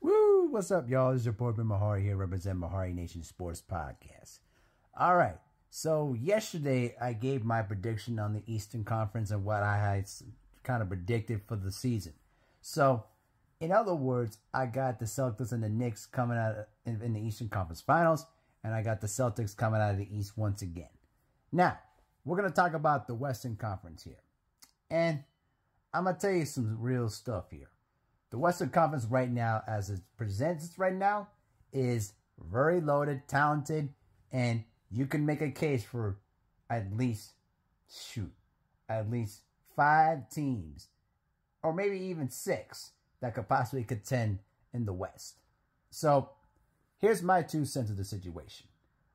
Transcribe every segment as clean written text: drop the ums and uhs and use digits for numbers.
Woo! What's up, y'all? This is your boy Ben Mahari here, representing Mahari Nation Sports Podcast. All right. So yesterday I gave my prediction on the Eastern Conference and what I had kind of predicted for the season. So, in other words, I got the Celtics and the Knicks coming out in the Eastern Conference Finals, and I got the Celtics coming out of the East once again. Now, we're going to talk about the Western Conference here. And I'm going to tell you some real stuff here. The Western Conference right now, as it presents right now, is very loaded, talented, and you can make a case for at least 5 teams, or maybe even 6, that could possibly contend in the West. So, here's my 2 cents of the situation.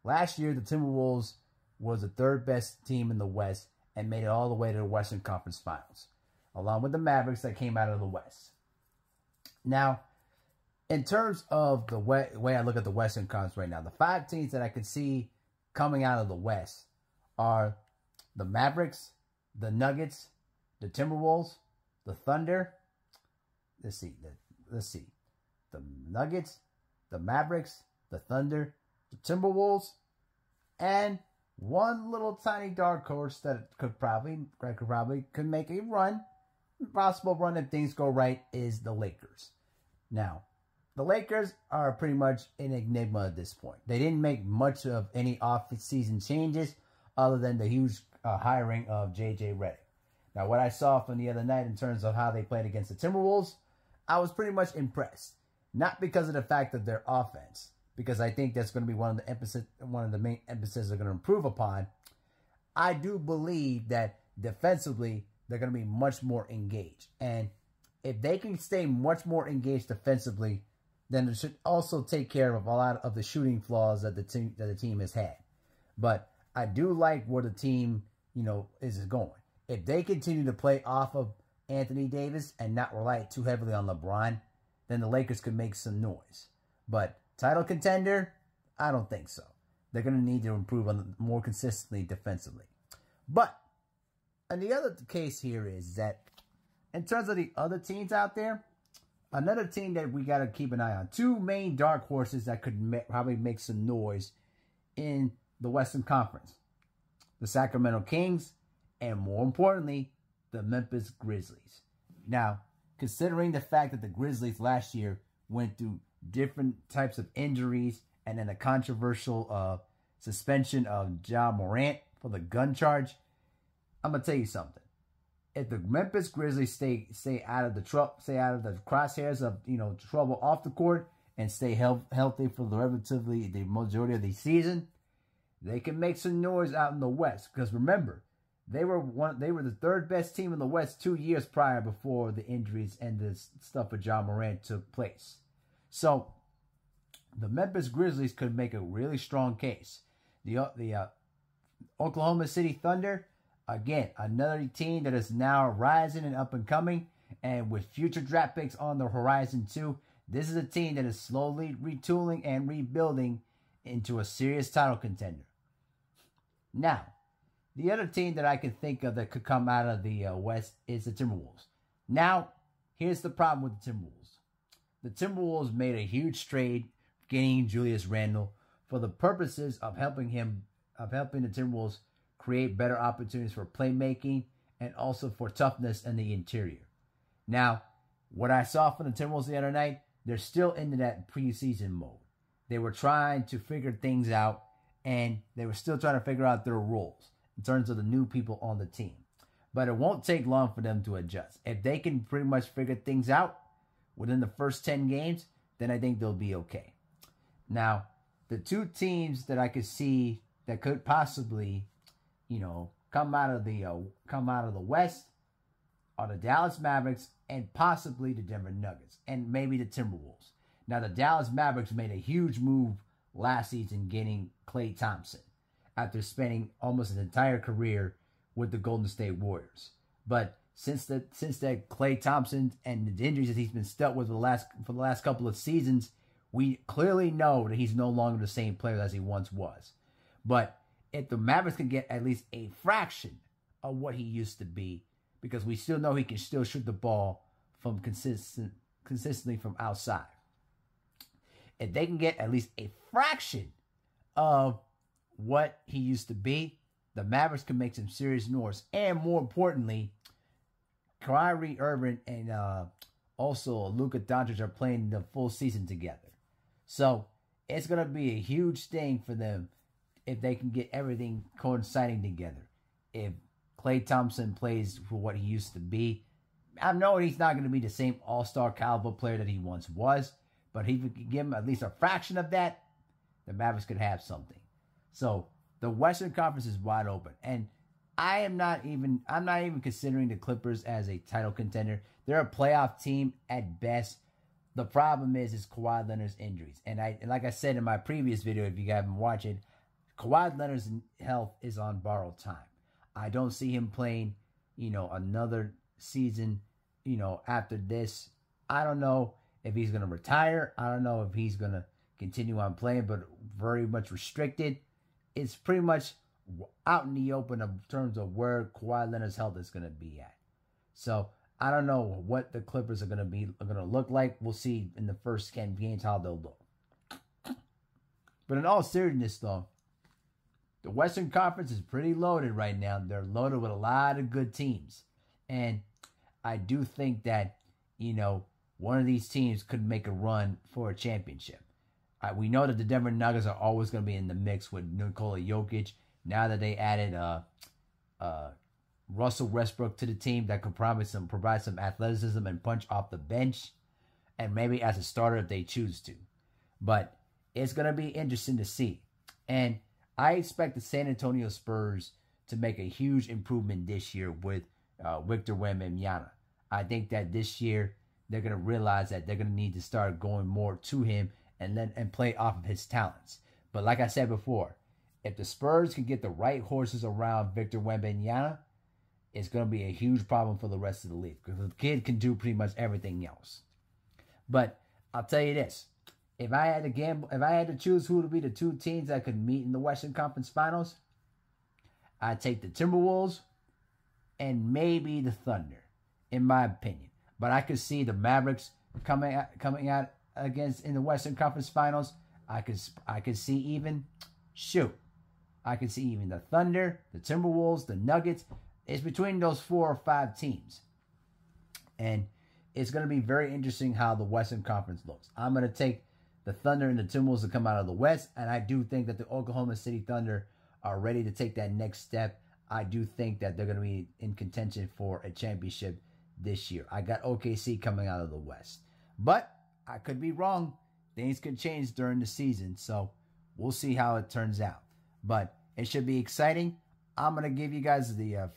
Last year, the Timberwolves was the 3rd best team in the West and made it all the way to the Western Conference Finals, along with the Mavericks that came out of the West. Now, in terms of the way I look at the Western Conference right now, the 5 teams that I could see coming out of the West are the Mavericks, the Nuggets, the Timberwolves, the Thunder. Let's see. The Nuggets, the Mavericks, the Thunder, the Timberwolves, and one little tiny dark horse that could probably make a run. Possible run if things go right is the Lakers. Now, the Lakers are pretty much an enigma at this point. They didn't make much of any off-season changes other than the huge hiring of J.J. Redick. Now, what I saw from the other night in terms of how they played against the Timberwolves, I was pretty much impressed. Not because of the fact of their offense, because I think that's going to be one of the main emphases they're going to improve upon. I do believe that defensively, they're going to be much more engaged. And if they can stay much more engaged defensively, then it should also take care of a lot of the shooting flaws that the team has had. But I do like where the team, is going. If they continue to play off of Anthony Davis and not rely too heavily on LeBron, then the Lakers could make some noise. But title contender, I don't think so. They're going to need to improve on more consistently defensively. But and the other case here is that in terms of the other teams out there, another team that we got to keep an eye on. 2 main dark horses that could probably make some noise in the Western Conference. The Sacramento Kings and, more importantly, the Memphis Grizzlies. Now, considering the fact that the Grizzlies last year went through different types of injuries and then a controversial suspension of Ja Morant for the gun charge, I'm gonna tell you something. If the Memphis Grizzlies stay out of the crosshairs of trouble off the court and stay healthy for the majority of the season, they can make some noise out in the West. Because remember, they were the 3rd best team in the West 2 years prior before the injuries and the stuff with Ja Morant took place. So the Memphis Grizzlies could make a really strong case. The Oklahoma City Thunder, again, another team that is now rising and up and coming, and with future draft picks on the horizon too. This is a team that is slowly retooling and rebuilding into a serious title contender. Now, the other team that I can think of that could come out of the West is the Timberwolves. Now, here's the problem with the Timberwolves. The Timberwolves made a huge trade getting Julius Randle for the purposes of helping the Timberwolves create better opportunities for playmaking and also for toughness in the interior. Now, what I saw from the Timberwolves the other night, they're still into that preseason mode. They were trying to figure things out, and they were still trying to figure out their roles in terms of the new people on the team. But it won't take long for them to adjust. If they can pretty much figure things out within the first 10 games, then I think they'll be okay. Now, the 2 teams that I could see that could possibly come out of the West are the Dallas Mavericks and possibly the Denver Nuggets and maybe the Timberwolves. Now, the Dallas Mavericks made a huge move last season getting Klay Thompson after spending almost an entire career with the Golden State Warriors. But since that Klay Thompson and the injuries that he's been stuck with for the last couple of seasons, we clearly know that he's no longer the same player as he once was. But if the Mavericks can get at least a fraction of what he used to be, because we still know he can still shoot the ball from consistently from outside. if they can get at least a fraction of what he used to be, the Mavericks can make some serious noise. And more importantly, Kyrie Irving and also Luka Doncic are playing the full season together. So it's going to be a huge thing for them if they can get everything coinciding together. If Klay Thompson plays for what he used to be, I know he's not going to be the same all-star caliber player that he once was, but if he could give him at least a fraction of that, the Mavericks could have something. So the Western Conference is wide open, and I'm not even considering the Clippers as a title contender. They're a playoff team at best. The problem is Kawhi Leonard's injuries, and like I said in my previous video, if you haven't watched it, Kawhi Leonard's health is on borrowed time. I don't see him playing, another season, after this. I don't know if he's going to retire. I don't know if he's going to continue on playing, but very much restricted. It's pretty much out in the open in terms of where Kawhi Leonard's health is going to be at. So I don't know what the Clippers are going to look like. We'll see in the first 10 games how they'll look. But in all seriousness, though, the Western Conference is pretty loaded right now. They're loaded with a lot of good teams. And I do think that, one of these teams could make a run for a championship. We know that the Denver Nuggets are always going to be in the mix with Nikola Jokic. Now that they added Russell Westbrook to the team, that could provide some athleticism and punch off the bench, and maybe as a starter if they choose to. But it's going to be interesting to see. And I expect the San Antonio Spurs to make a huge improvement this year with Victor Wembanyama. I think that this year they're going to realize that they're going to need to start going more to him and play off of his talents. But like I said before, if the Spurs can get the right horses around Victor Wembanyama, it's going to be a huge problem for the rest of the league because the kid can do pretty much everything else. But I'll tell you this. If I had to choose who would be the two teams that could meet in the Western Conference Finals, I'd take the Timberwolves and maybe the Thunder, in my opinion. But I could see the Mavericks coming out against in the Western Conference Finals. I could see even the Thunder, the Timberwolves, the Nuggets. It's between those 4 or 5 teams. And it's going to be very interesting how the Western Conference looks. I'm going to take the Thunder and the Timberwolves to come out of the West, and I do think that the Oklahoma City Thunder are ready to take that next step. I do think that they're going to be in contention for a championship this year. I got OKC coming out of the West. But I could be wrong. Things could change during the season, so we'll see how it turns out. But it should be exciting. I'm going to give you guys a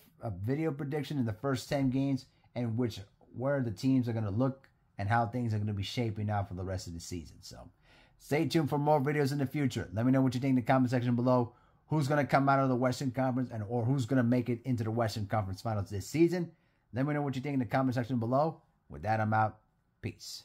video prediction in the first 10 games and where the teams are going to look and how things are going to be shaping out for the rest of the season. So stay tuned for more videos in the future. Let me know what you think in the comment section below. Who's going to come out of the Western Conference or who's going to make it into the Western Conference Finals this season. Let me know what you think in the comment section below. With that, I'm out. Peace.